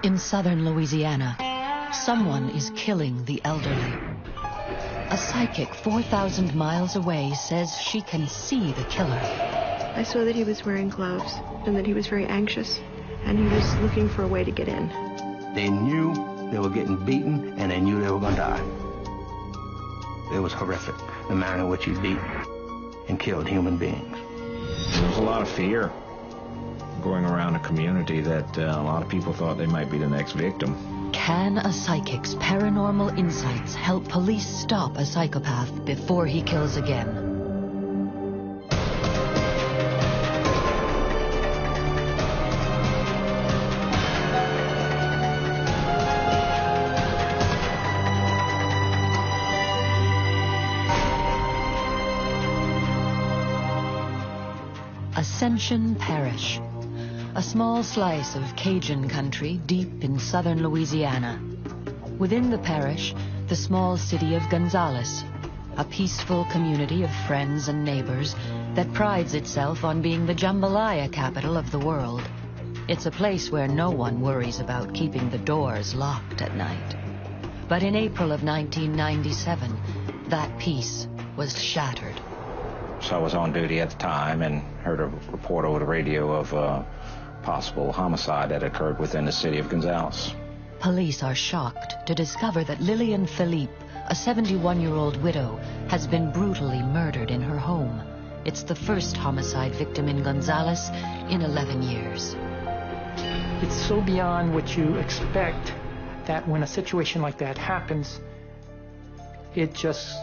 In southern Louisiana, someone is killing the elderly. A psychic 4,000 miles away says she can see the killer. I saw that he was wearing gloves and that he was very anxious, and he was looking for a way to get in. They knew they were getting beaten, and they knew they were going to die. It was horrific, the manner in which he beat and killed human beings. There was a lot of fear going around a community that a lot of people thought they might be the next victim. Can a psychic's paranormal insights help police stop a psychopath before he kills again? Ascension Parish, a small slice of Cajun country deep in southern Louisiana. Within the parish, the small city of Gonzalez, a peaceful community of friends and neighbors that prides itself on being the jambalaya capital of the world. It's a place where no one worries about keeping the doors locked at night. But in April of 1997, that peace was shattered. So I was on duty at the time and heard a report over the radio of a possible homicide that occurred within the city of Gonzalez. Police are shocked to discover that Lillian Philippe, a 71-year-old widow, has been brutally murdered in her home. It's the first homicide victim in Gonzalez in 11 years. It's so beyond what you expect that when a situation like that happens, it just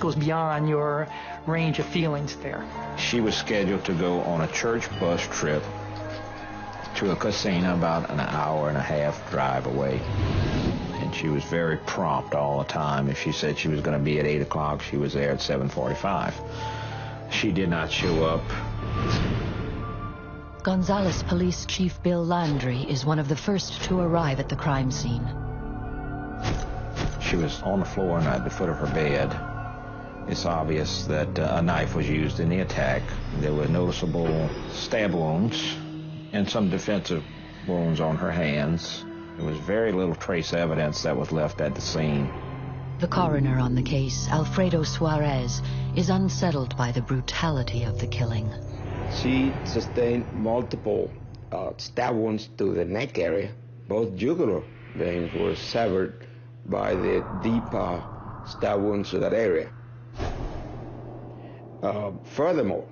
goes beyond your range of feelings there. She was scheduled to go on a church bus trip to a casino about an hour and a half drive away. And she was very prompt all the time. If she said she was going to be at 8 o'clock, she was there at 7:45. She did not show up. Gonzalez Police Chief Bill Landry is one of the first to arrive at the crime scene. She was on the floor and at the foot of her bed. It's obvious that a knife was used in the attack. There were noticeable stab wounds and some defensive wounds on her hands. There was very little trace evidence that was left at the scene. The coroner on the case, Alfredo Suarez, is unsettled by the brutality of the killing. She sustained multiple stab wounds to the neck area. Both jugular veins were severed by the deep stab wounds to that area. Furthermore,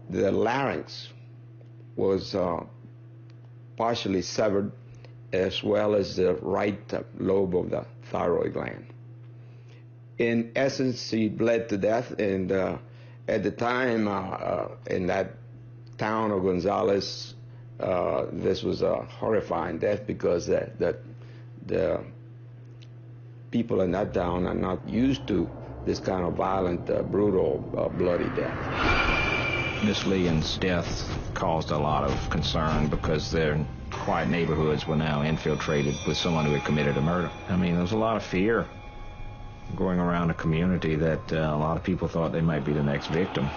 the larynx was partially severed, as well as the right lobe of the thyroid gland. In essence, she bled to death, and at the time, in that town of Gonzalez, this was a horrifying death because the people in that town are not used to this kind of violent, brutal, bloody death. Miss Lillian's death caused a lot of concern because their quiet neighborhoods were now infiltrated with someone who had committed a murder. I mean, there was a lot of fear going around a community that a lot of people thought they might be the next victim.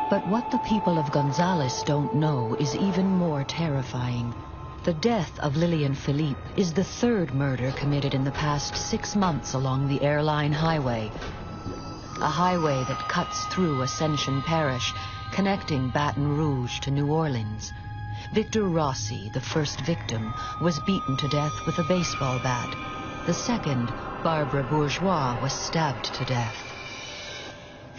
But what the people of Gonzalez don't know is even more terrifying. The death of Lillian Philippe is the third murder committed in the past 6 months along the airline highway. A highway that cuts through Ascension Parish, connecting Baton Rouge to New Orleans. Victor Rossi, the first victim, was beaten to death with a baseball bat. The second, Barbara Bourgeois, was stabbed to death.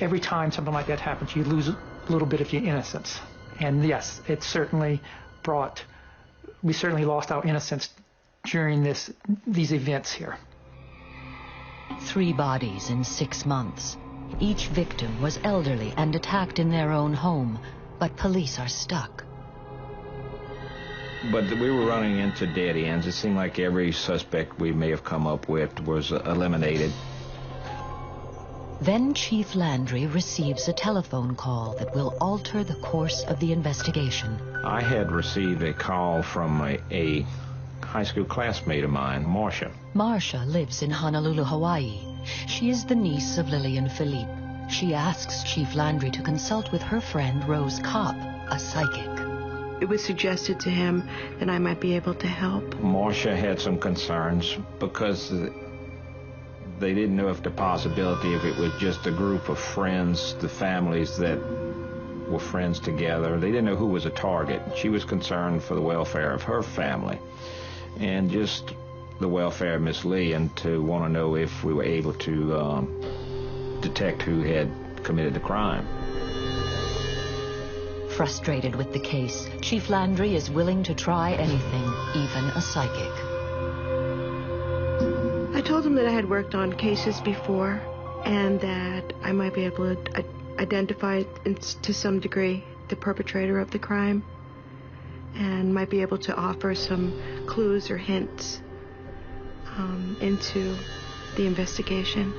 Every time something like that happens, you lose a little bit of your innocence. And yes, it certainly we certainly lost our innocence during these events here. 3 bodies in 6 months. Each victim was elderly and attacked in their own home, but police are stuck. But we were running into dead ends. It seemed like every suspect we may have come up with was eliminated. Then Chief Landry receives a telephone call that will alter the course of the investigation. I had received a call from a high school classmate of mine, Marcia. Marcia lives in Honolulu, Hawaii. She is the niece of Lillian Philippe. She asks Chief Landry to consult with her friend Rose Kopp, a psychic. it was suggested to him that I might be able to help. Marcia had some concerns because they didn't know if the possibility if it was just a group of friends, the families that were friends together. They didn't know who was a target. She was concerned for the welfare of her family and just the welfare of Miss Lee, and to want to know if we were able to detect who had committed the crime. Frustrated with the case, Chief Landry is willing to try anything, even a psychic. I told him that I had worked on cases before and that I might be able to identify to some degree the perpetrator of the crime and might be able to offer some clues or hints into the investigation.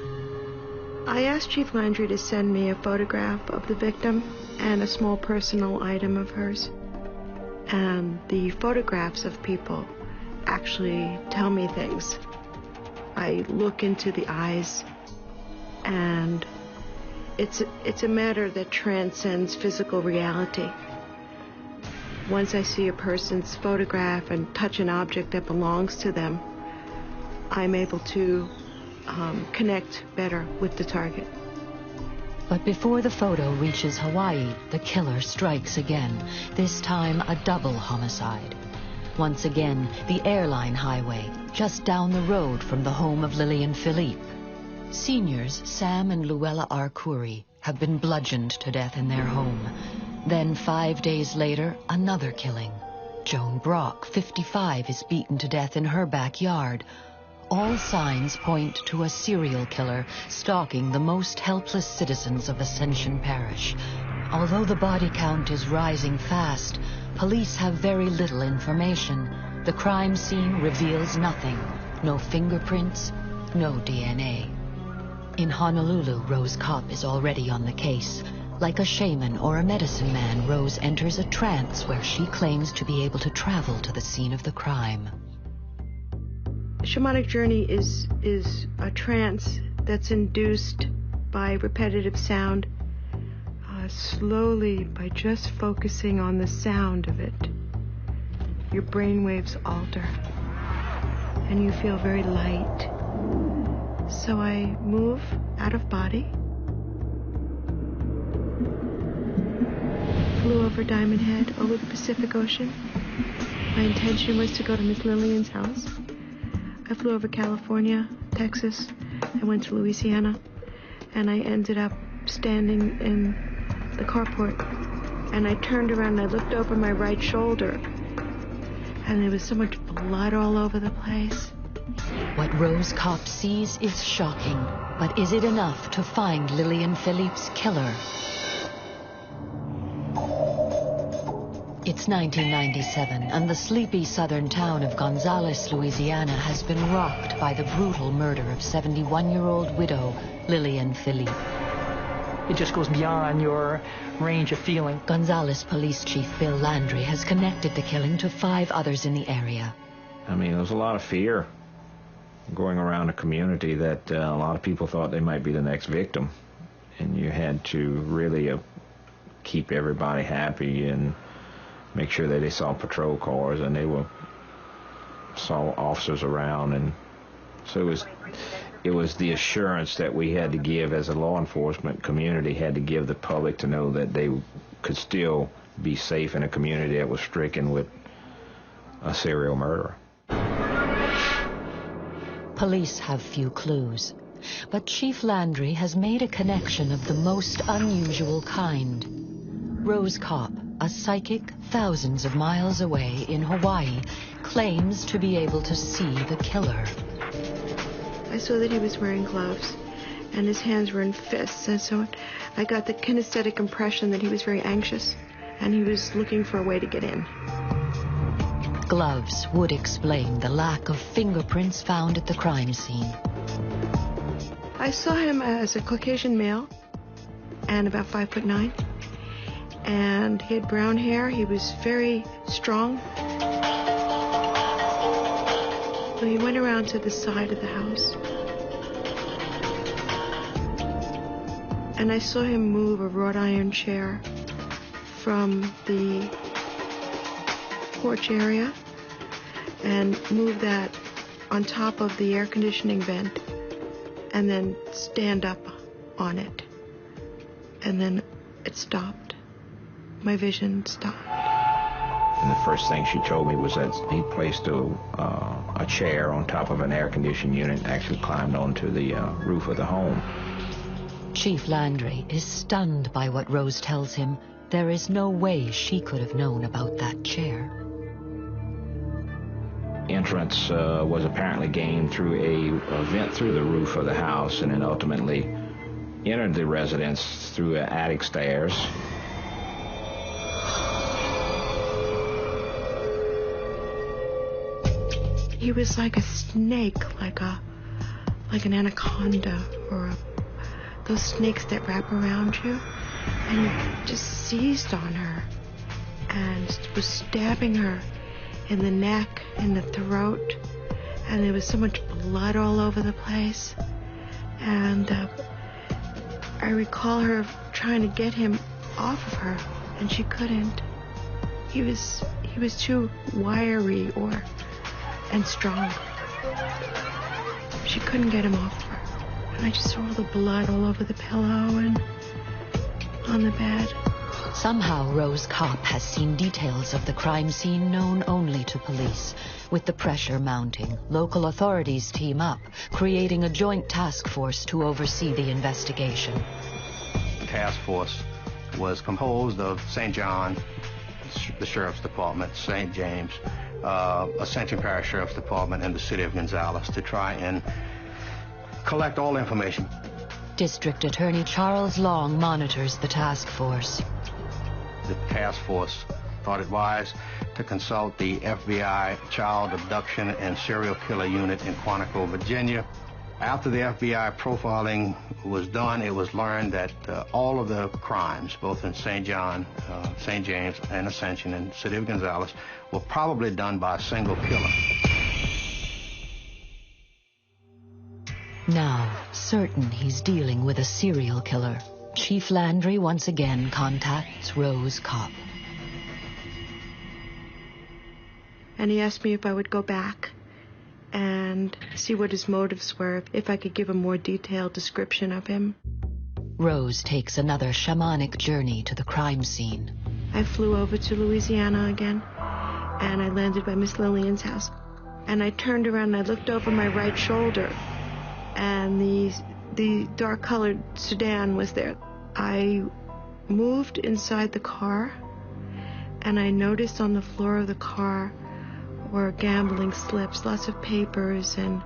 I asked Chief Landry to send me a photograph of the victim and a small personal item of hers. And the photographs of people actually tell me things. I look into the eyes, and it's a matter that transcends physical reality. Once I see a person's photograph and touch an object that belongs to them, I'm able to connect better with the target. But before the photo reaches Hawaii, the killer strikes again, this time a double homicide. Once again, the airline highway, just down the road from the home of Lillian Philippe. Seniors Sam and Luella Arcuri have been bludgeoned to death in their home. Then 5 days later, another killing. Joan Brock, 55, is beaten to death in her backyard. All signs point to a serial killer stalking the most helpless citizens of Ascension Parish. Although the body count is rising fast, police have very little information. The crime scene reveals nothing. No fingerprints, no DNA. In Honolulu, Rose Kopp is already on the case. Like a shaman or a medicine man, Rose enters a trance where she claims to be able to travel to the scene of the crime. Shamanic journey is a trance that's induced by repetitive sound, slowly by just focusing on the sound of it. Your brain waves alter, and you feel very light. So I move out of body, flew over Diamond Head, over the Pacific Ocean. My intention was to go to Miss Lillian's house. I flew over California, Texas, I went to Louisiana, and I ended up standing in the carport. And I turned around and I looked over my right shoulder, and there was so much blood all over the place. What Rose Kopp sees is shocking, but is it enough to find Lillian Philippe's killer? It's 1997, and the sleepy southern town of Gonzalez, Louisiana has been rocked by the brutal murder of 71-year-old widow Lillian Philippe. It just goes beyond your range of feeling. Gonzalez Police Chief Bill Landry has connected the killing to 5 others in the area. I mean, there was a lot of fear going around the community that a lot of people thought they might be the next victim. And you had to really keep everybody happy and make sure that they saw patrol cars and they saw officers around. And so it was the assurance that we had to give as a law enforcement community, had to give the public to know that they could still be safe in a community that was stricken with a serial murderer. Police have few clues, but Chief Landry has made a connection of the most unusual kind. Rose Kopp, a psychic thousands of miles away in Hawaii, claims to be able to see the killer. I saw that he was wearing gloves, and his hands were in fists, and so I got the kinesthetic impression that he was very anxious, and he was looking for a way to get in. Gloves would explain the lack of fingerprints found at the crime scene. I saw him as a Caucasian male, and about 5'9", and he had brown hair. He was very strong. So he went around to the side of the house, and I saw him move a wrought iron chair from the porch area and move that on top of the air conditioning vent and then stand up on it. And then it stopped. My vision stopped. And the first thing she told me was that he placed a chair on top of an air conditioning unit and actually climbed onto the roof of the home. Chief Landry is stunned by what Rose tells him. There is no way she could have known about that chair. Entrance was apparently gained through a vent through the roof of the house, and then ultimately entered the residence through attic stairs. He was like a snake, like an anaconda, or those snakes that wrap around you, and he just seized on her and was stabbing her in the neck, in the throat, and there was so much blood all over the place. And I recall her trying to get him off of her, and she couldn't. He was too wiry and strong. She couldn't get him off her. And I just saw all the blood all over the pillow and on the bed. Somehow Rose Kopp has seen details of the crime scene known only to police. With the pressure mounting, local authorities team up, creating a joint task force to oversee the investigation. The task force was composed of St. John, the Sheriff's Department, St. James, Ascension Parish Sheriff's Department, and the City of Gonzales to try and collect all information. District Attorney Charles Long monitors the task force. The task force thought it wise to consult the FBI Child Abduction and Serial Killer Unit in Quantico, Virginia. After the FBI profiling was done, it was learned that all of the crimes, both in St. John, St. James, and Ascension and City of Gonzales, were probably done by a single killer. Now, certain he's dealing with a serial killer, Chief Landry once again contacts Rose Kopp. And he asked me if I would go back and see what his motives were, if I could give a more detailed description of him. Rose takes another shamanic journey to the crime scene. I flew over to Louisiana again, and I landed by Miss Lillian's house. And I turned around and I looked over my right shoulder, and the dark-colored sedan was there. I moved inside the car, and I noticed on the floor of the car were gambling slips, lots of papers and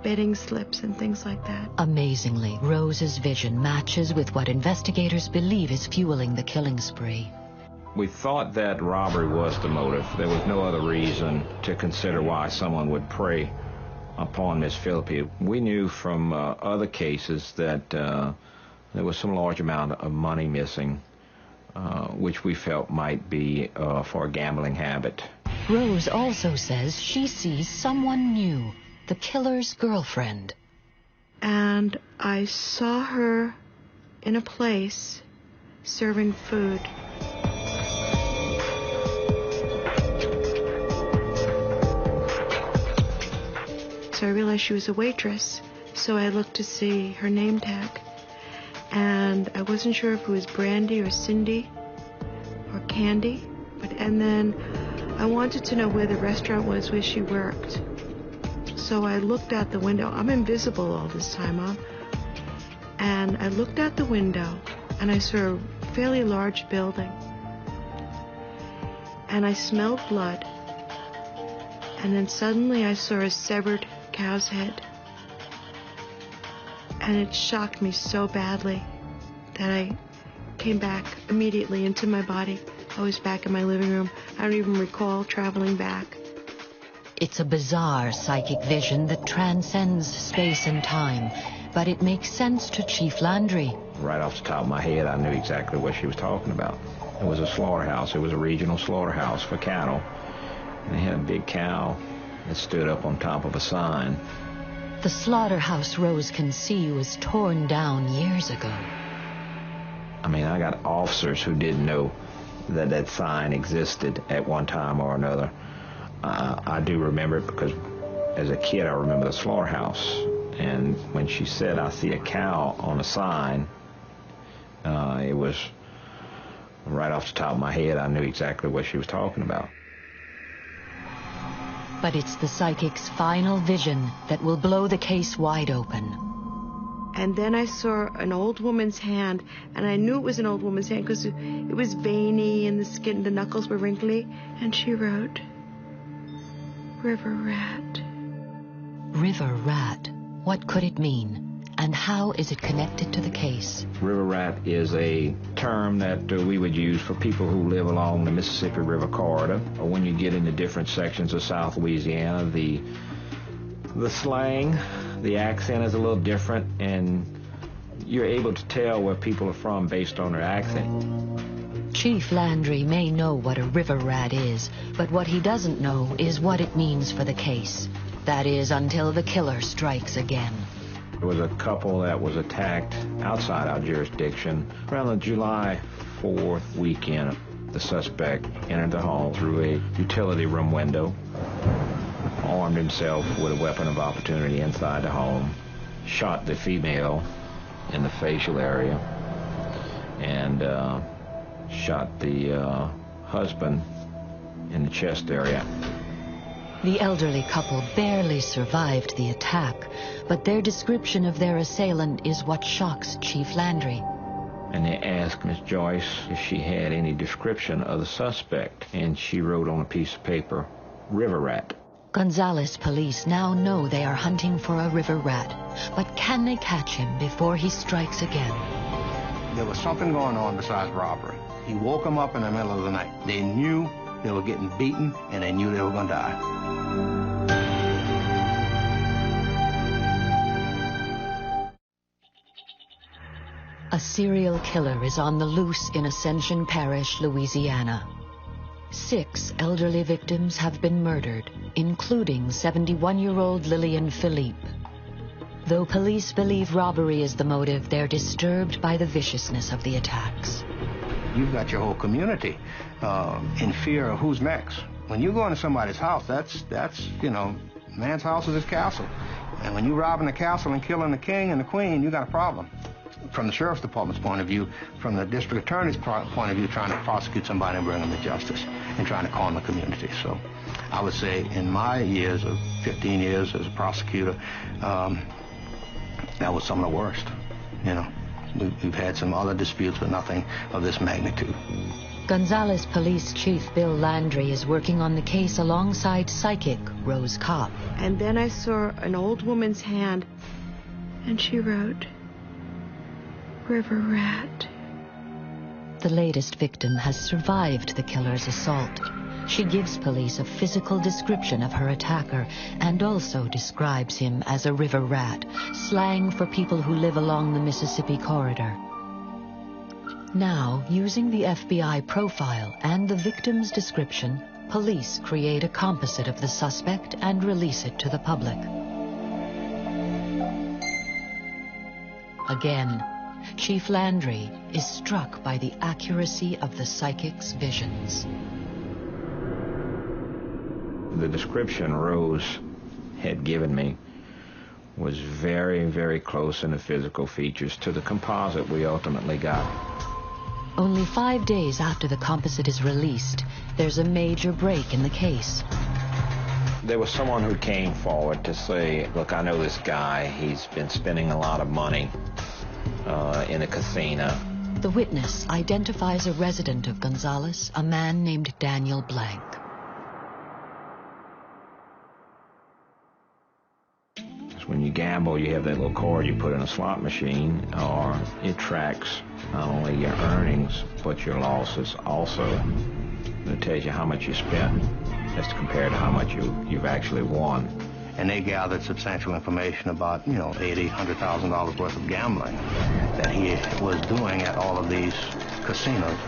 betting slips and things like that. Amazingly, Rose's vision matches with what investigators believe is fueling the killing spree. We thought that robbery was the motive. There was no other reason to consider why someone would prey upon Miss Philippi. We knew from other cases that there was some large amount of money missing, which we felt might be for a gambling habit. Rose also says she sees someone new, the killer's girlfriend. And I saw her in a place serving food. So I realized she was a waitress, so I looked to see her name tag. And I wasn't sure if it was Brandy or Cindy or Candy. And then I wanted to know where the restaurant was where she worked. So I looked out the window. I'm invisible all this time, and I looked out the window, and I saw a fairly large building. And I smelled blood. And then suddenly I saw a severed cow's head. And it shocked me so badly that I came back immediately into my body. I was back in my living room. I don't even recall traveling back. It's a bizarre psychic vision that transcends space and time, but it makes sense to Chief Landry. Right off the top of my head, I knew exactly what she was talking about. It was a slaughterhouse. It was a regional slaughterhouse for cattle. And they had a big cow that stood up on top of a sign. The slaughterhouse Rose can see was torn down years ago. I mean, I got officers who didn't know that that sign existed at one time or another. I do remember it because as a kid I remember the slaughterhouse, and when she said, "I see a cow on a sign," it was right off the top of my head. I knew exactly what she was talking about. But it's the psychic's final vision that will blow the case wide open. And then I saw an old woman's hand, and I knew it was an old woman's hand because it was veiny and the skin, the knuckles were wrinkly. And she wrote, "River Rat." River Rat. What could it mean? And how is it connected to the case? River rat is a term that we would use for people who live along the Mississippi River corridor. When you get into different sections of South Louisiana, the slang, the accent is a little different, and you're able to tell where people are from based on their accent. Chief Landry may know what a river rat is, but what he doesn't know is what it means for the case. That is, until the killer strikes again. There was a couple that was attacked outside our jurisdiction around the July 4th weekend. The suspect entered the home through a utility room window, armed himself with a weapon of opportunity inside the home, shot the female in the facial area, and shot the husband in the chest area. The elderly couple barely survived the attack, but their description of their assailant is what shocks Chief Landry. And they asked Miss Joyce if she had any description of the suspect, and she wrote on a piece of paper, "River Rat." Gonzalez police now know they are hunting for a river rat, but can they catch him before he strikes again? There was something going on besides robbery. He woke them up in the middle of the night. They knew they were getting beaten, and they knew they were going to die. A serial killer is on the loose in Ascension Parish, Louisiana. 6 elderly victims have been murdered, including 71-year-old Lillian Philippe. Though police believe robbery is the motive, they're disturbed by the viciousness of the attacks. You've got your whole community in fear of who's next. When you go into somebody's house, that's man's house is his castle. And when you're robbing the castle and killing the king and the queen, you got a problem. From the sheriff's department's point of view, from the district attorney's point of view, trying to prosecute somebody and bring them to justice and trying to calm the community. So I would say in my years of 15 years as a prosecutor, that was some of the worst. We've had some other disputes, but nothing of this magnitude. Gonzalez Police Chief Bill Landry is working on the case alongside psychic Rose Kopp. And then I saw an old woman's hand, and she wrote, "River Rat." The latest victim has survived the killer's assault. She gives police a physical description of her attacker and also describes him as a river rat, slang for people who live along the Mississippi corridor. Now, using the FBI profile and the victim's description, police create a composite of the suspect and release it to the public. Again, Chief Landry is struck by the accuracy of the psychic's visions. The description Rose had given me was very, very close in the physical features to the composite we ultimately got. Only 5 days after the composite is released, there's a major break in the case. There was someone who came forward to say, "Look, I know this guy. He's been spending a lot of money in a casino." The witness identifies a resident of Gonzalez, a man named Daniel Blank. When you gamble, you have that little cord you put in a slot machine, or it tracks not only your earnings, but your losses also. It tells you how much you spent as compared to how much you've actually won. And they gathered substantial information about, $80,000, $100,000 worth of gambling that he was doing at all of these casinos.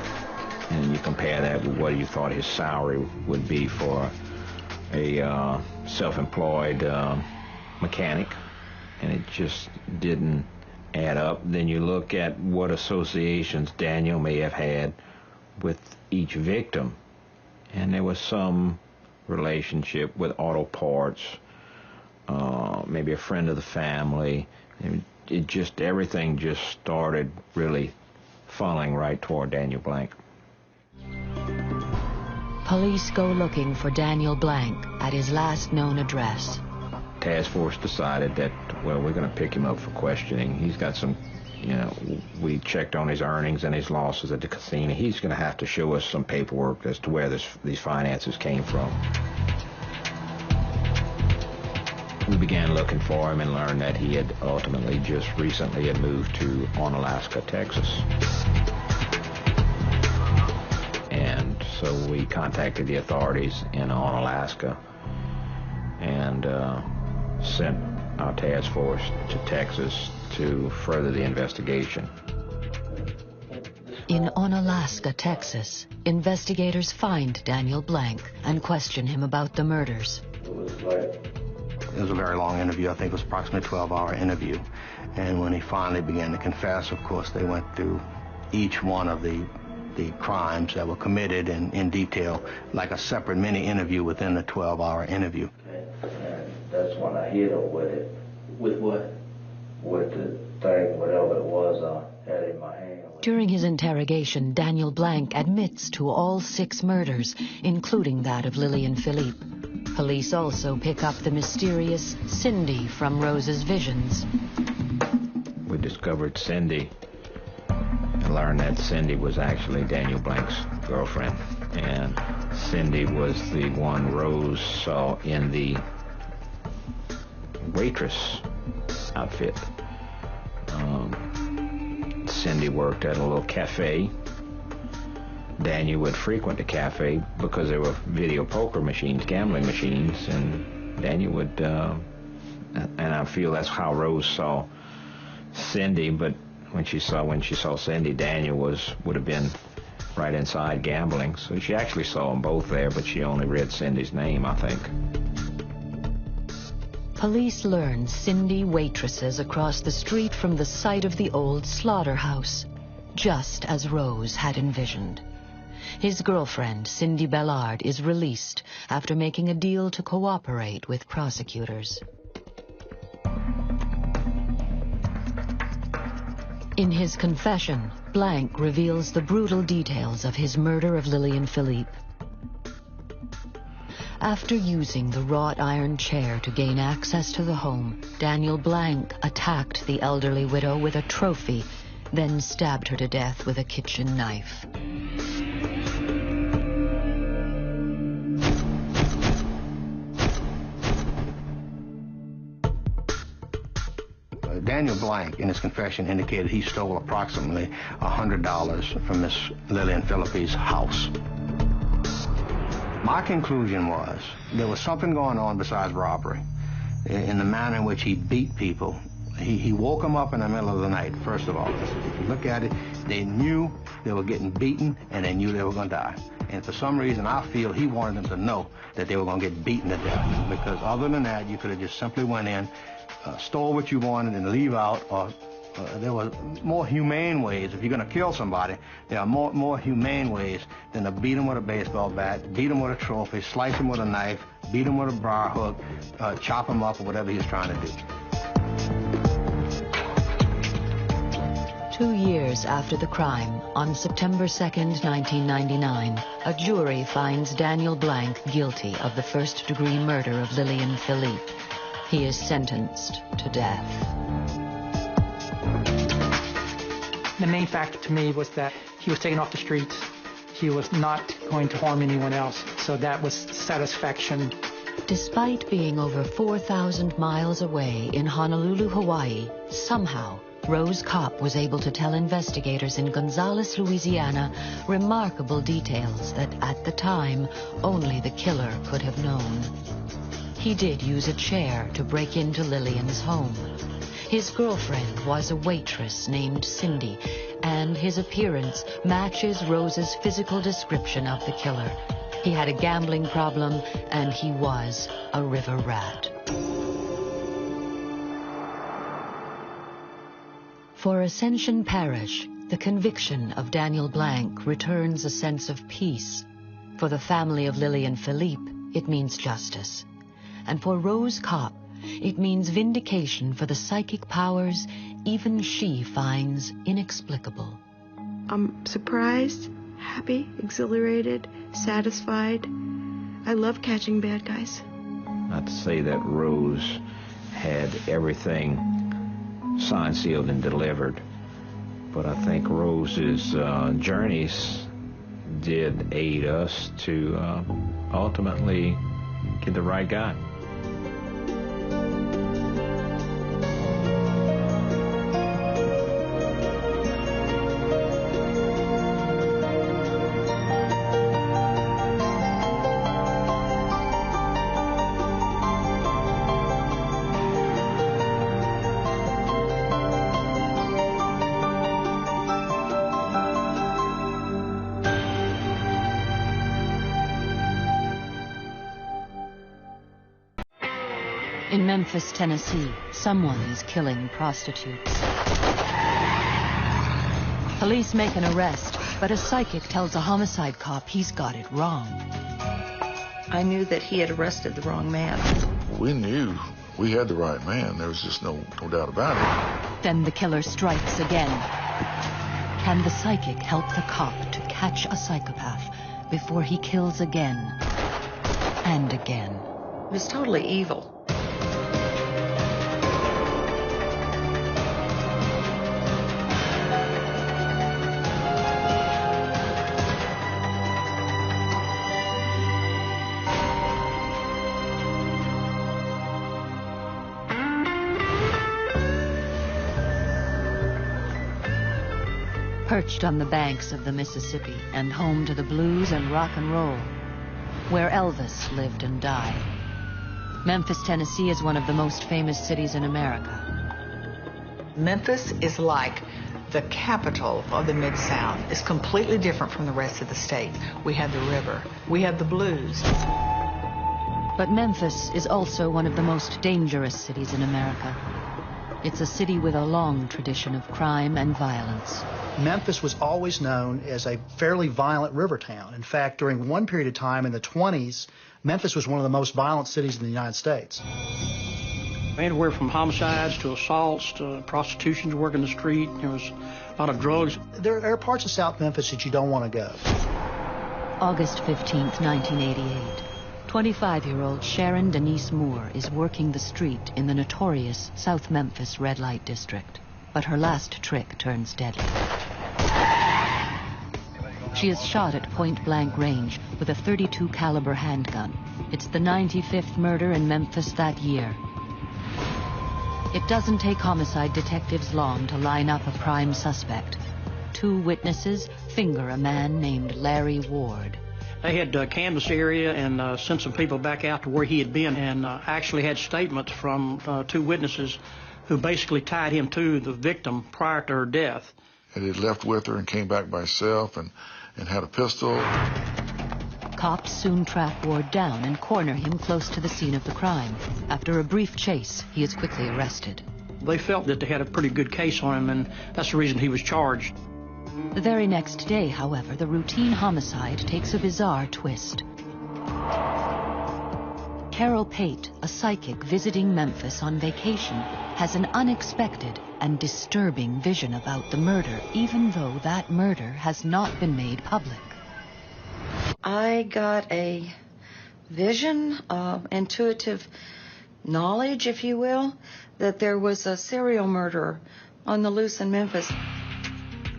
And you compare that with what you thought his salary would be for a self-employed mechanic, and it just didn't add up. Then you look at what associations Daniel may have had with each victim, and there was some relationship with auto parts, maybe a friend of the family. Everything just started really funneling right toward Daniel Blank. Police go looking for Daniel Blank at his last known address. Task force decided that, well, we're going to pick him up for questioning. He's got some, we checked on his earnings and his losses at the casino. He's going to have to show us some paperwork as to where these finances came from. We began looking for him and learned that he had ultimately just recently had moved to Onalaska, Texas. And so we contacted the authorities in Onalaska and sent our task force to Texas to further the investigation. In Onalaska, Texas, investigators find Daniel Blank and question him about the murders. It was a very long interview. I think it was approximately a 12-hour interview. And when he finally began to confess, of course, they went through each one of the crimes that were committed in detail, like a separate mini interview within the 12-hour interview. And that's when I hit him with it. With what? With the thing, whatever it was, I had in my hand. During his interrogation, Daniel Blank admits to all 6 murders, including that of Lillian Philippe. Police also pick up the mysterious Cindy from Rose's visions. We discovered Cindy and learned that Cindy was actually Daniel Blank's girlfriend. And Cindy was the one Rose saw in the waitress outfit. Cindy worked at a little cafe. Daniel would frequent the cafe because there were video poker machines, gambling machines, and Daniel would, and I feel that's how Rose saw Cindy, but when she saw Cindy, Daniel would have been right inside gambling. So she actually saw them both there, but she only read Cindy's name, I think. Police learn Cindy waitresses across the street from the site of the old slaughterhouse, just as Rose had envisioned. His girlfriend, Cindy Bellard, is released after making a deal to cooperate with prosecutors. In his confession, Blank reveals the brutal details of his murder of Lillian Philippe. After using the wrought iron chair to gain access to the home, Daniel Blank attacked the elderly widow with a trophy, then stabbed her to death with a kitchen knife. Daniel Blank, in his confession, indicated he stole approximately $100 from Miss Lillian Philippe's house. My conclusion was there was something going on besides robbery in the manner in which he beat people. He woke them up in the middle of the night, first of all. If you look at it, they knew they were getting beaten, and they knew they were going to die. And for some reason, I feel he wanted them to know that they were going to get beaten to death. Because other than that, you could have just simply went in, stole what you wanted, and leave out. Or there were more humane ways. If you're going to kill somebody, there are more humane ways than to beat them with a baseball bat, beat them with a trophy, slice them with a knife, beat them with a briar hook, chop them up, or whatever he's trying to do. 2 years after the crime, on September 2nd, 1999, a jury finds Daniel Blank guilty of the first-degree murder of Lillian Philippe. He is sentenced to death. The main factor to me was that he was taken off the streets. He was not going to harm anyone else, so that was satisfaction. Despite being over 4,000 miles away in Honolulu, Hawaii, somehow Rose Kopp was able to tell investigators in Gonzalez, Louisiana, remarkable details that at the time only the killer could have known. He did use a chair to break into Lillian's home. His girlfriend was a waitress named Cindy, and his appearance matches Rose's physical description of the killer. He had a gambling problem, and he was a river rat. For Ascension Parish, The conviction of Daniel Blank returns a sense of peace. For the family of Lillian Philippe, it means justice. And for Rose Kopp, it means vindication for the psychic powers even she finds inexplicable. I'm surprised, happy, exhilarated, satisfied. I love catching bad guys. Not to say that Rose had everything signed, sealed, and delivered, but I think Rose's journeys did aid us to ultimately get the right guy. In Memphis, Tennessee, someone is killing prostitutes. Police make an arrest, but a psychic tells a homicide cop he's got it wrong. I knew that he had arrested the wrong man. We knew we had the right man. There was just no doubt about it. Then the killer strikes again. Can the psychic help the cop to catch a psychopath before he kills again and again? He was totally evil. Perched on the banks of the Mississippi and home to the blues and rock and roll, where Elvis lived and died. Memphis, Tennessee is one of the most famous cities in America. Memphis is like the capital of the Mid-South. It's completely different from the rest of the state. We have the river. We have the blues. But Memphis is also one of the most dangerous cities in America. It's a city with a long tradition of crime and violence. Memphis was always known as a fairly violent river town. In fact, during one period of time in the 20s, Memphis was one of the most violent cities in the United States. Anywhere from homicides to assaults to prostitution to working the street. There was a lot of drugs. There are parts of South Memphis that you don't want to go. August 15th, 1988. 25-year-old Sharon Denise Moore is working the street in the notorious South Memphis red light district. But her last trick turns deadly. She is shot at point-blank range with a .32 caliber handgun. It's the 95th murder in Memphis that year. It doesn't take homicide detectives long to line up a prime suspect. 2 witnesses finger a man named Larry Ward. They had canvassed the area and sent some people back out to where he had been, and actually had statements from 2 witnesses who basically tied him to the victim prior to her death. And he left with her and came back by himself and had a pistol. Cops soon track Ward down and corner him close to the scene of the crime. After a brief chase, he is quickly arrested. They felt that they had a pretty good case on him, and that's the reason he was charged. The very next day, however, the routine homicide takes a bizarre twist. Carol Pate, a psychic visiting Memphis on vacation, has an unexpected and disturbing vision about the murder, even though that murder has not been made public. I got a vision, intuitive knowledge, if you will, that there was a serial murderer on the loose in Memphis.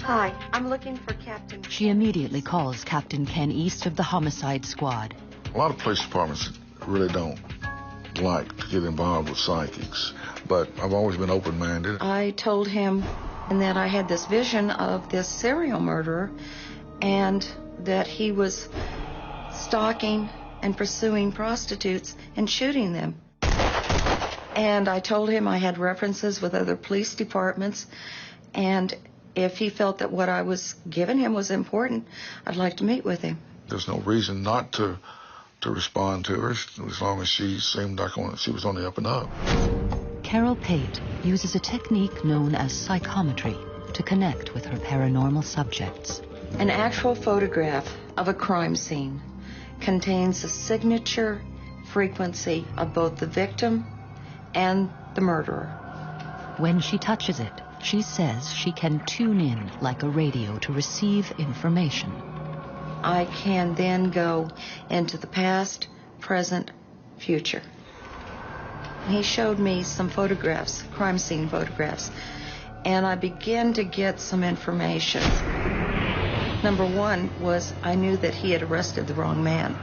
Hi, I'm looking for Captain... She immediately calls Captain Ken East of the homicide squad. A lot of police departments really don't like to get involved with psychics, but I've always been open-minded. I told him that I had this vision of this serial murderer and that he was stalking and pursuing prostitutes and shooting them. And I told him I had references with other police departments, and if he felt that what I was giving him was important, I'd like to meet with him. There's no reason not to respond to her as long as she seemed like she was on the up and up. Carol Pate uses a technique known as psychometry. to connect with her paranormal subjects. An actual photograph of a crime scene contains the signature frequency of both the victim and the murderer. When she touches it, she says she can tune in like a radio to receive information. I can then go into the past, present, future. He showed me some photographs, crime scene photographs, and I began to get some information. Number one was I knew that he had arrested the wrong man.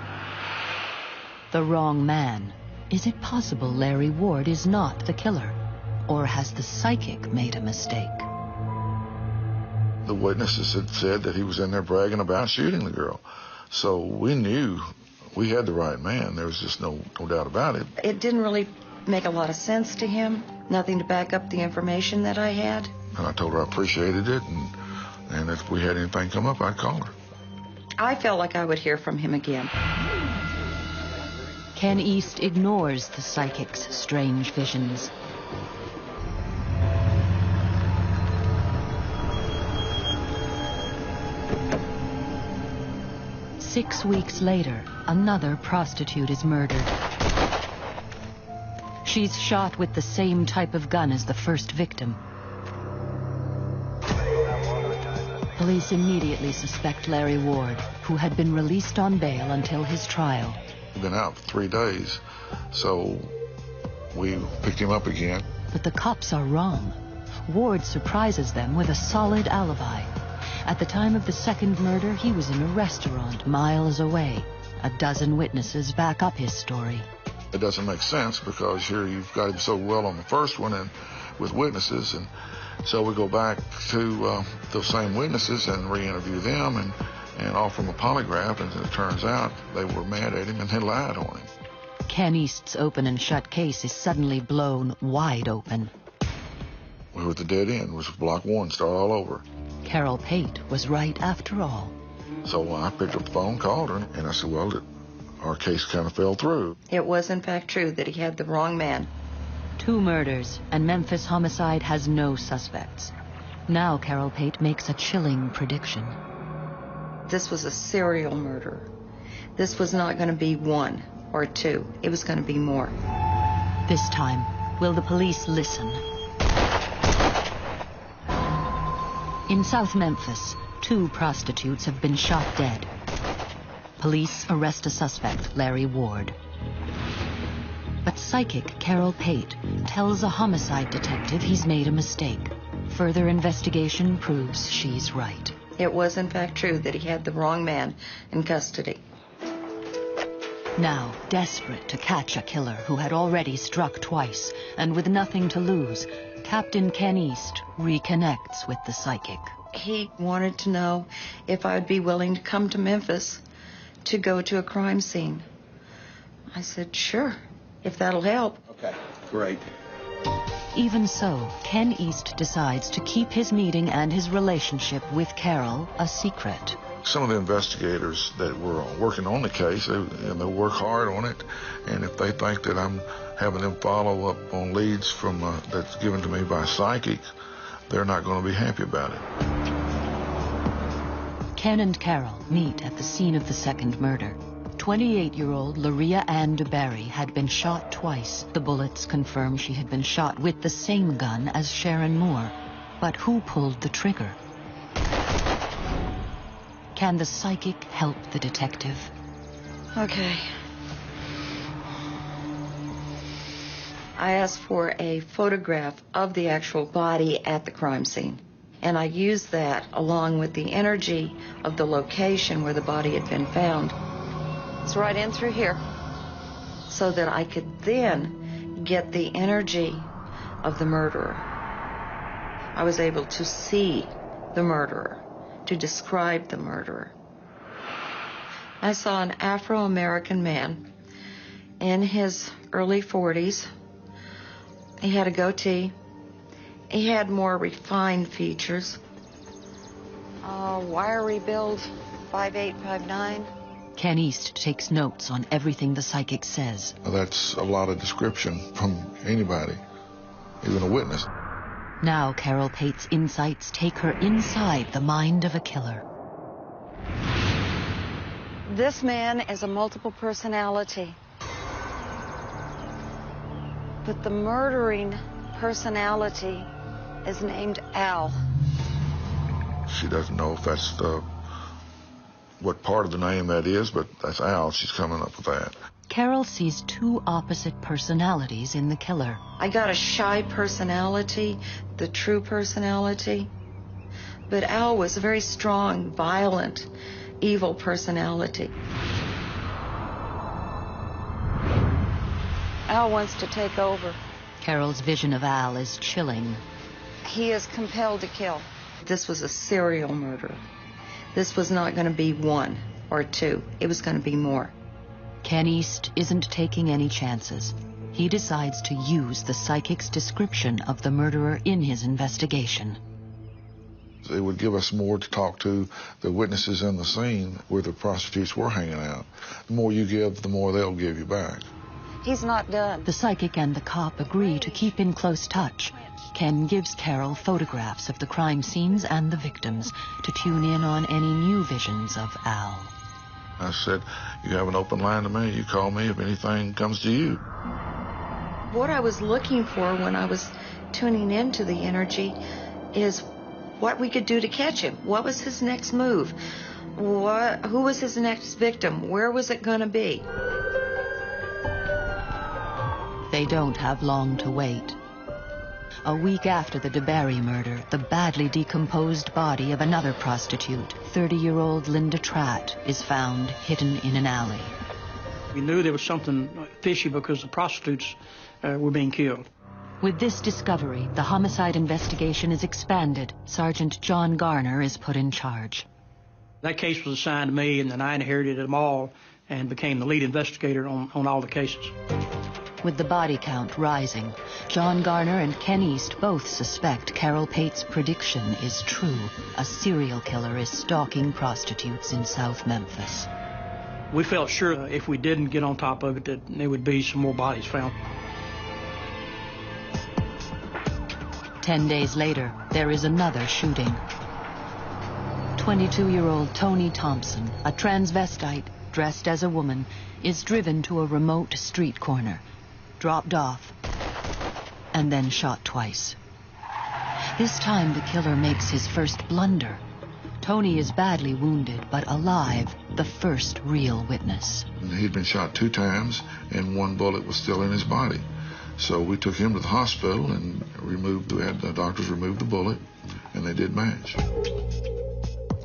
The wrong man. Is it possible Larry Ward is not the killer? Or has the psychic made a mistake? The witnesses had said that he was in there bragging about shooting the girl. So we knew we had the right man. There was just no doubt about it. It didn't really make a lot of sense to him. Nothing to back up the information that I had. And I told her I appreciated it, and if we had anything come up, I'd call her. I felt like I would hear from him again. Ken East ignores the psychic's strange visions. Six weeks later, another prostitute is murdered. She's shot with the same type of gun as the first victim. Police immediately suspect Larry Ward, who had been released on bail until his trial. He'd been out for 3 days, so we picked him up again. But the cops are wrong. Ward surprises them with a solid alibi. At the time of the second murder, he was in a restaurant miles away. A dozen witnesses back up his story. It doesn't make sense because here you've got him so well on the first one and with witnesses, and so we go back to those same witnesses and re-interview them and offer them a polygraph, and it turns out they were mad at him and they lied on him. Ken East's open and shut case is suddenly blown wide open. We were at the dead end. It was block 1, start all over. Carol Pate was right after all. So I picked up the phone, called her, and I said, well, our case kind of fell through. It was in fact true that he had the wrong man. 2 murders, and Memphis homicide has no suspects. Now Carol Pate makes a chilling prediction. This was a serial murder. This was not going to be 1 or 2. It was going to be more. This time, will the police listen? In South Memphis, 2 prostitutes have been shot dead. Police arrest a suspect, Larry Ward. But psychic Carol Pate tells a homicide detective he's made a mistake. Further investigation proves she's right. It was in fact true that he had the wrong man in custody. Now, desperate to catch a killer who had already struck twice, and with nothing to lose, Captain Ken East reconnects with the psychic. He wanted to know if I would be willing to come to Memphis to go to a crime scene. I said, sure, if that'll help. Okay, great. Even so, Ken East decides to keep his meeting and his relationship with Carol a secret. Some of the investigators that were working on the case, they work hard on it, and if they think that I'm having them follow up on leads from that's given to me by psychic, they're not going to be happy about it. Ken and Carol meet at the scene of the second murder. 28-year-old Laria Ann DeBerry had been shot twice. The bullets confirm she had been shot with the same gun as Sharon Moore. But who pulled the trigger? Can the psychic help the detective? Okay. I asked for a photograph of the actual body at the crime scene. And I used that along with the energy of the location where the body had been found. It's right in through here. So that I could then get the energy of the murderer. I was able to see the murderer, to describe the murderer. I saw an Afro-American man in his early 40s. He had a goatee. He had more refined features. Wiry build, 5'8", 5'9". Ken East takes notes on everything the psychic says. That's a lot of description from anybody, even a witness. Now Carol Pate's insights take her inside the mind of a killer. This man is a multiple personality. But the murdering personality is named Al. She doesn't know if that's what part of the name that is, but that's Al. She's coming up with that. Carol sees two opposite personalities in the killer. I got a shy personality, the true personality. But Al was a very strong, violent, evil personality. Al wants to take over. Carol's vision of Al is chilling. He is compelled to kill. This was a serial murder. This was not going to be one or two. It was going to be more. Ken East isn't taking any chances. He decides to use the psychic's description of the murderer in his investigation. It would give us more to talk to the witnesses in the scene where the prostitutes were hanging out. The more you give, the more they'll give you back. He's not done. The psychic and the cop agree to keep in close touch. Ken gives Carol photographs of the crime scenes and the victims to tune in on any new visions of Al. I said, you have an open line to me. You call me if anything comes to you. What I was looking for when I was tuning into the energy is what we could do to catch him. What was his next move? Who was his next victim? Where was it going to be? They don't have long to wait. A week after the DeBerry murder, the badly decomposed body of another prostitute, 30-year-old Linda Tratt, is found hidden in an alley. We knew there was something fishy because the prostitutes were being killed. With this discovery, the homicide investigation is expanded. Sergeant John Garner is put in charge. That case was assigned to me, and then I inherited them all and became the lead investigator on all the cases. With the body count rising, John Garner and Ken East both suspect Carol Pate's prediction is true. A serial killer is stalking prostitutes in South Memphis. We felt sure if we didn't get on top of it that there would be some more bodies found. 10 days later, there is another shooting. 22-year-old Tony Thompson, a transvestite dressed as a woman, is driven to a remote street corner, dropped off, and then shot twice. This time the killer makes his first blunder. Tony is badly wounded, but alive, the first real witness. He'd been shot 2 times, and 1 bullet was still in his body. So we took him to the hospital and had the doctors remove the bullet, and they did match.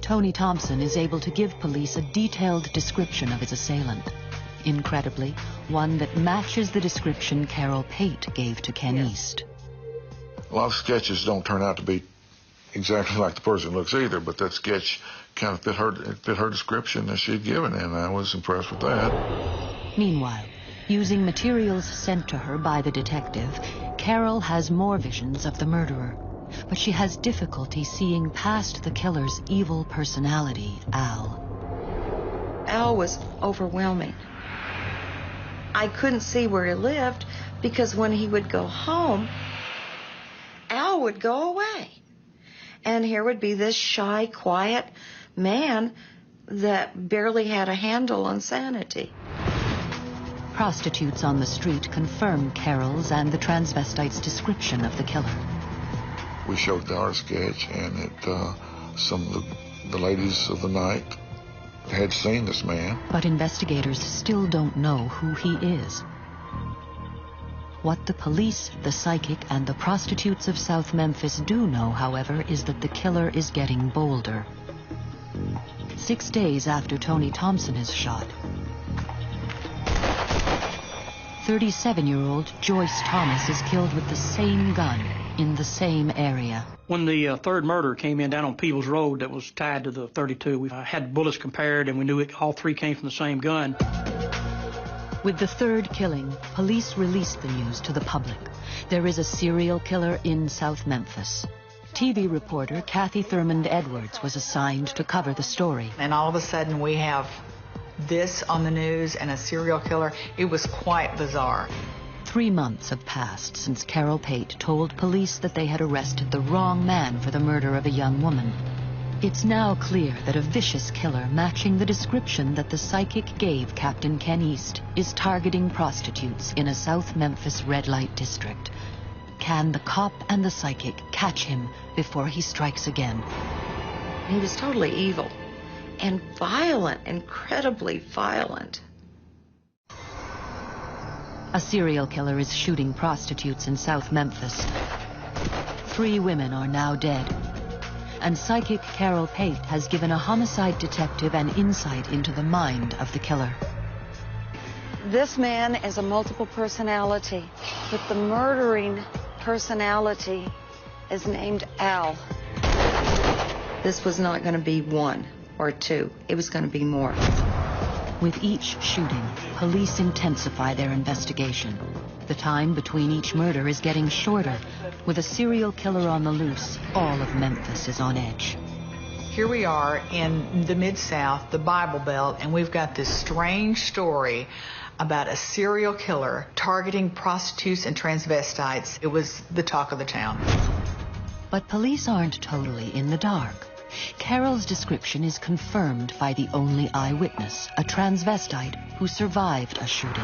Tony Thompson is able to give police a detailed description of his assailant. Incredibly, one that matches the description Carol Pate gave to Ken East. A lot of sketches don't turn out to be exactly like the person looks either, but that sketch kind of fit her description that she'd given, and I was impressed with that. Meanwhile, using materials sent to her by the detective, Carol has more visions of the murderer, but she has difficulty seeing past the killer's evil personality, Al. Al was overwhelming. I couldn't see where he lived because when he would go home, Al would go away. And here would be this shy, quiet man that barely had a handle on sanity. Prostitutes on the street confirm Carol's and the transvestite's description of the killer. We showed our sketch, and some of the ladies of the night had seen this man. But investigators still don't know who he is. What the police, the psychic, and the prostitutes of South Memphis do know, however, is that the killer is getting bolder. 6 days after Tony Thompson is shot, 37-year-old Joyce Thomas is killed with the same gun in the same area. When the third murder came in down on Peebles Road that was tied to the 32, we had bullets compared, and we knew all 3 came from the same gun. With the third killing, police released the news to the public. There is a serial killer in South Memphis. TV reporter Kathy Thurmond Edwards was assigned to cover the story. And all of a sudden we have this on the news and a serial killer. It was quite bizarre. 3 months have passed since Carol Pate told police that they had arrested the wrong man for the murder of a young woman. It's now clear that a vicious killer matching the description that the psychic gave Captain Ken East is targeting prostitutes in a South Memphis red light district. Can the cop and the psychic catch him before he strikes again? He was totally evil and violent, incredibly violent. A serial killer is shooting prostitutes in South Memphis. 3 women are now dead. And psychic Carol Pate has given a homicide detective an insight into the mind of the killer. This man is a multiple personality, but the murdering personality is named Al. This was not going to be 1 or 2. It was going to be more. With each shooting, police intensify their investigation. The time between each murder is getting shorter. With a serial killer on the loose, all of Memphis is on edge. Here we are in the Mid-South, the Bible Belt, and we've got this strange story about a serial killer targeting prostitutes and transvestites. It was the talk of the town. But police aren't totally in the dark. Carol's description is confirmed by the only eyewitness, a transvestite who survived a shooting.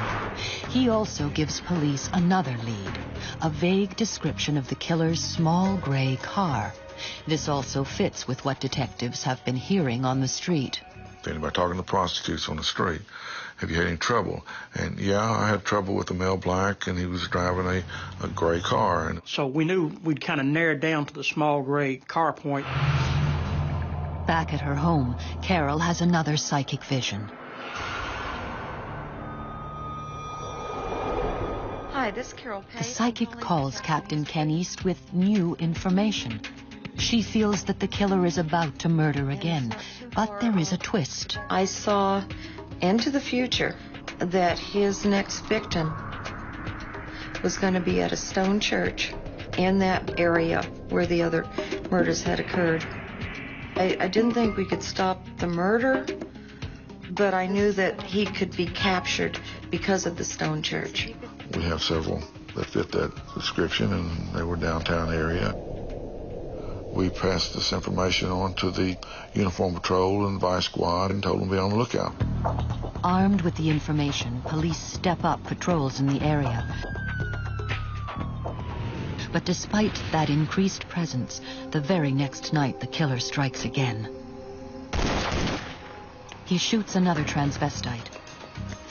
He also gives police another lead, a vague description of the killer's small gray car. This also fits with what detectives have been hearing on the street. Anybody talking to prostitutes on the street? Have you had any trouble? And yeah, I had trouble with a male black, and he was driving a gray car. And So we knew we'd kind of narrowed down to the small gray car point. Back at her home, Carol has another psychic vision. Hi, this is Carol Pate. The psychic calls Captain Ken East with new information. She feels that the killer is about to murder again, but there is a twist. I saw into the future that his next victim was going to be at a stone church in that area where the other murders had occurred. I didn't think we could stop the murder, but I knew that he could be captured because of the stone church. we have several that fit that description, and they were downtown area. We passed this information on to the Uniform Patrol and Vice Squad and told them to be on the lookout. Armed with the information, police step up patrols in the area. But despite that increased presence, the very next night the killer strikes again. He shoots another transvestite,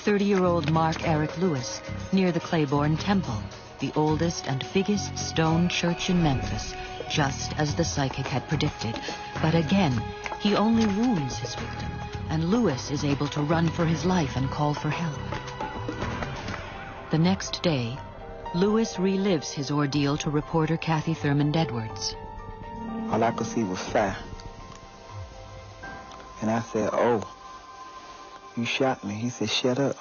30-year-old Mark Eric Lewis, near the Claiborne Temple, the oldest and biggest stone church in Memphis, just as the psychic had predicted. But again, he only wounds his victim, and Lewis is able to run for his life and call for help. The next day, Lewis relives his ordeal to reporter Kathy Thurmond Edwards. All I could see was fire. And I said, "Oh, you shot me." He said, "Shut up."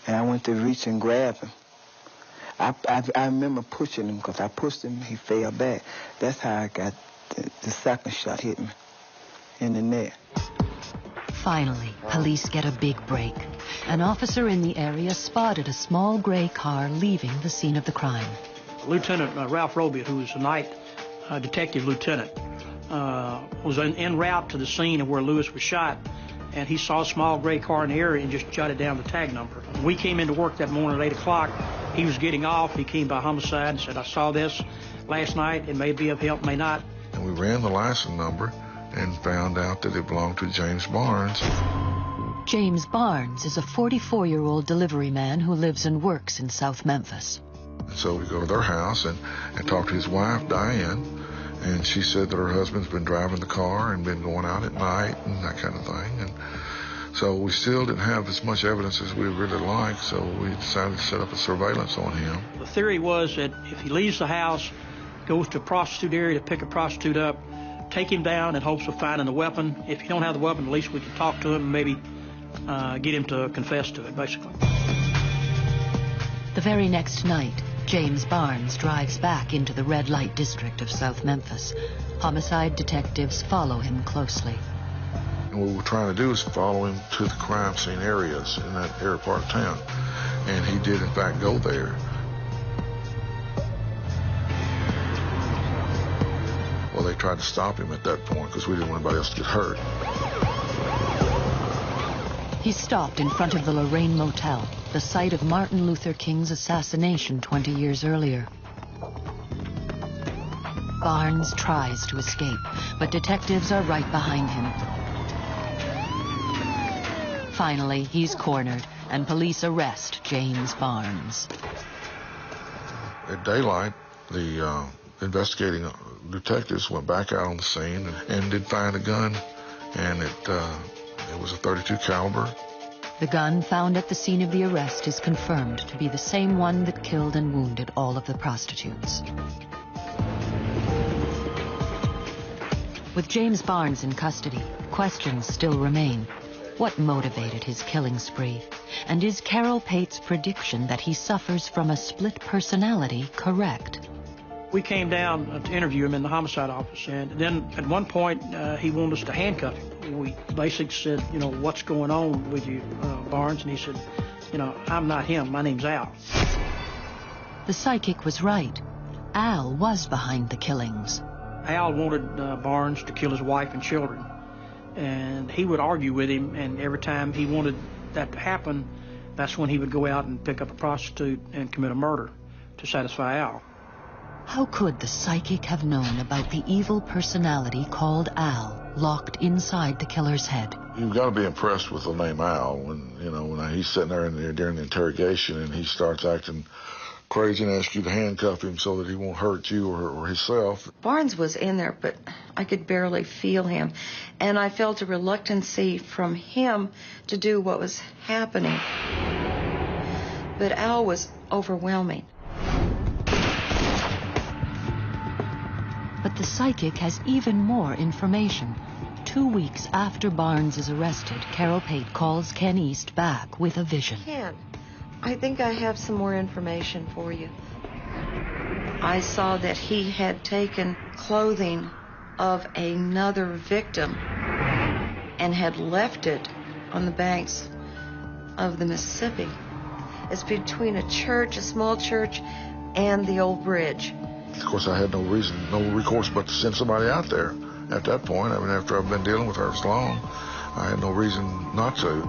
And I went to reach and grab him. I remember pushing him, because I pushed him, he fell back. That's how I got the second shot hit me in the neck. Finally, police get a big break. An officer in the area spotted a small gray car leaving the scene of the crime. Lieutenant Ralph Robiot, who was a night detective lieutenant, was en route to the scene of where Lewis was shot, and he saw a small gray car in the area and just jotted down the tag number. We came into work that morning at 8 o'clock. He was getting off. He came by homicide and said, "I saw this last night. It may be of help, may not." And we ran the license number and found out that it belonged to James Barnes. James Barnes is a 44-year-old delivery man who lives and works in South Memphis. So we go to their house and talk to his wife, Diane, and she said that her husband's been driving the car and been going out at night and that kind of thing. And so we still didn't have as much evidence as we really liked, so we decided to set up a surveillance on him. The theory was that if he leaves the house, goes to a prostitute area to pick a prostitute up, take him down in hopes of finding the weapon. If you don't have the weapon, at least we can talk to him and maybe get him to confess to it, basically. The very next night, James Barnes drives back into the red light district of South Memphis. Homicide detectives follow him closely. And what we're trying to do is follow him to the crime scene areas in that area part of town. And he did, in fact, go there. Well, they tried to stop him at that point because we didn't want anybody else to get hurt. He stopped in front of the Lorraine Motel, the site of Martin Luther King's assassination 20 years earlier. Barnes tries to escape, but detectives are right behind him. Finally, he's cornered, and police arrest James Barnes. At daylight, the investigating detectives went back out on the scene and did find a gun, and it was a .32 caliber. The gun found at the scene of the arrest is confirmed to be the same one that killed and wounded all of the prostitutes. With James Barnes in custody, questions still remain. What motivated his killing spree? And is Carol Pate's prediction that he suffers from a split personality correct? We came down to interview him in the homicide office, and then at one point he wanted us to handcuff him. We basically said, you know, what's going on with you, Barnes? And he said, you know, I'm not him, my name's Al. The psychic was right. Al was behind the killings. Al wanted Barnes to kill his wife and children, and he would argue with him, and every time he wanted that to happen, that's when he would go out and pick up a prostitute and commit a murder to satisfy Al. How could the psychic have known about the evil personality called Al locked inside the killer's head? You've got to be impressed with the name Al when he's sitting there during the interrogation and he starts acting crazy and asks you to handcuff him so that he won't hurt you or himself. Barnes was in there, but I could barely feel him, and I felt a reluctancy from him to do what was happening. But Al was overwhelming. But the psychic has even more information. 2 weeks after Barnes is arrested, Carol Pate calls Ken East back with a vision. Ken, I think I have some more information for you. I saw that he had taken clothing of another victim and had left it on the banks of the Mississippi. It's between a small church, and the old bridge. Of course, I had no recourse but to send somebody out there at that point. I mean, after I've been dealing with her so long, I had no reason not to.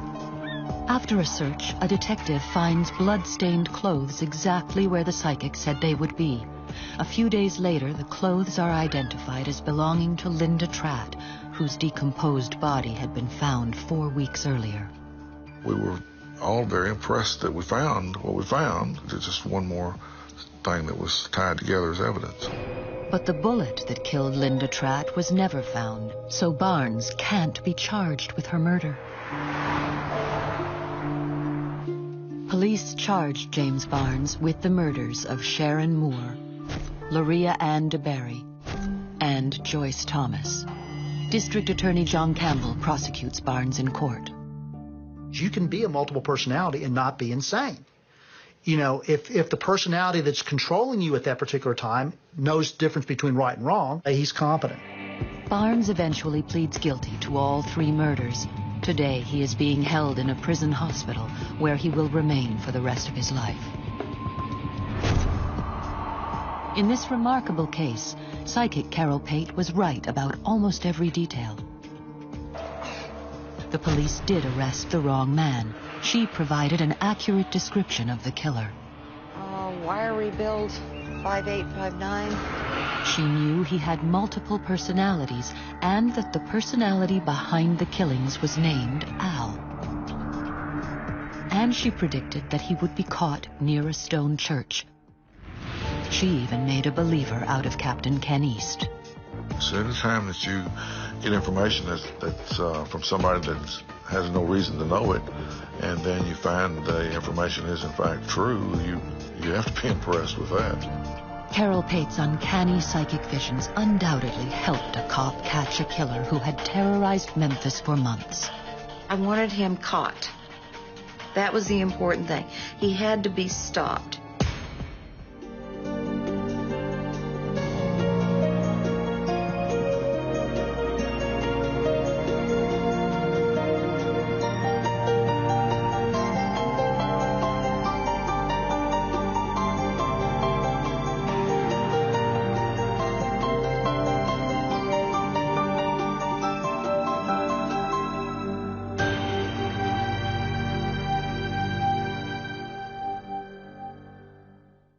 After a search, a detective finds blood-stained clothes exactly where the psychic said they would be. A few days later, the clothes are identified as belonging to Linda Tratt, whose decomposed body had been found 4 weeks earlier. We were all very impressed that we found what we found. It's just one more thing that was tied together as evidence. But the bullet that killed Linda Tratt was never found, so Barnes can't be charged with her murder. Police charged James Barnes with the murders of Sharon Moore, Loria Ann DeBerry, and Joyce Thomas. District Attorney John Campbell prosecutes Barnes in court. You can be a multiple personality and not be insane. You know, if the personality that's controlling you at that particular time knows the difference between right and wrong, he's competent. Barnes eventually pleads guilty to all 3 murders. Today, he is being held in a prison hospital where he will remain for the rest of his life. In this remarkable case, psychic Carol Pate was right about almost every detail. The police did arrest the wrong man. She provided an accurate description of the killer. Wiry build, 5'8", 5'9". She knew he had multiple personalities and that the personality behind the killings was named Al. And she predicted that he would be caught near a stone church. She even made a believer out of Captain Ken East. So anytime that you get information that's from somebody that has no reason to know it, and then you find the information is in fact true, you have to be impressed with that. Carol Pate's uncanny psychic visions undoubtedly helped a cop catch a killer who had terrorized Memphis for months. I wanted him caught. That was the important thing. He had to be stopped.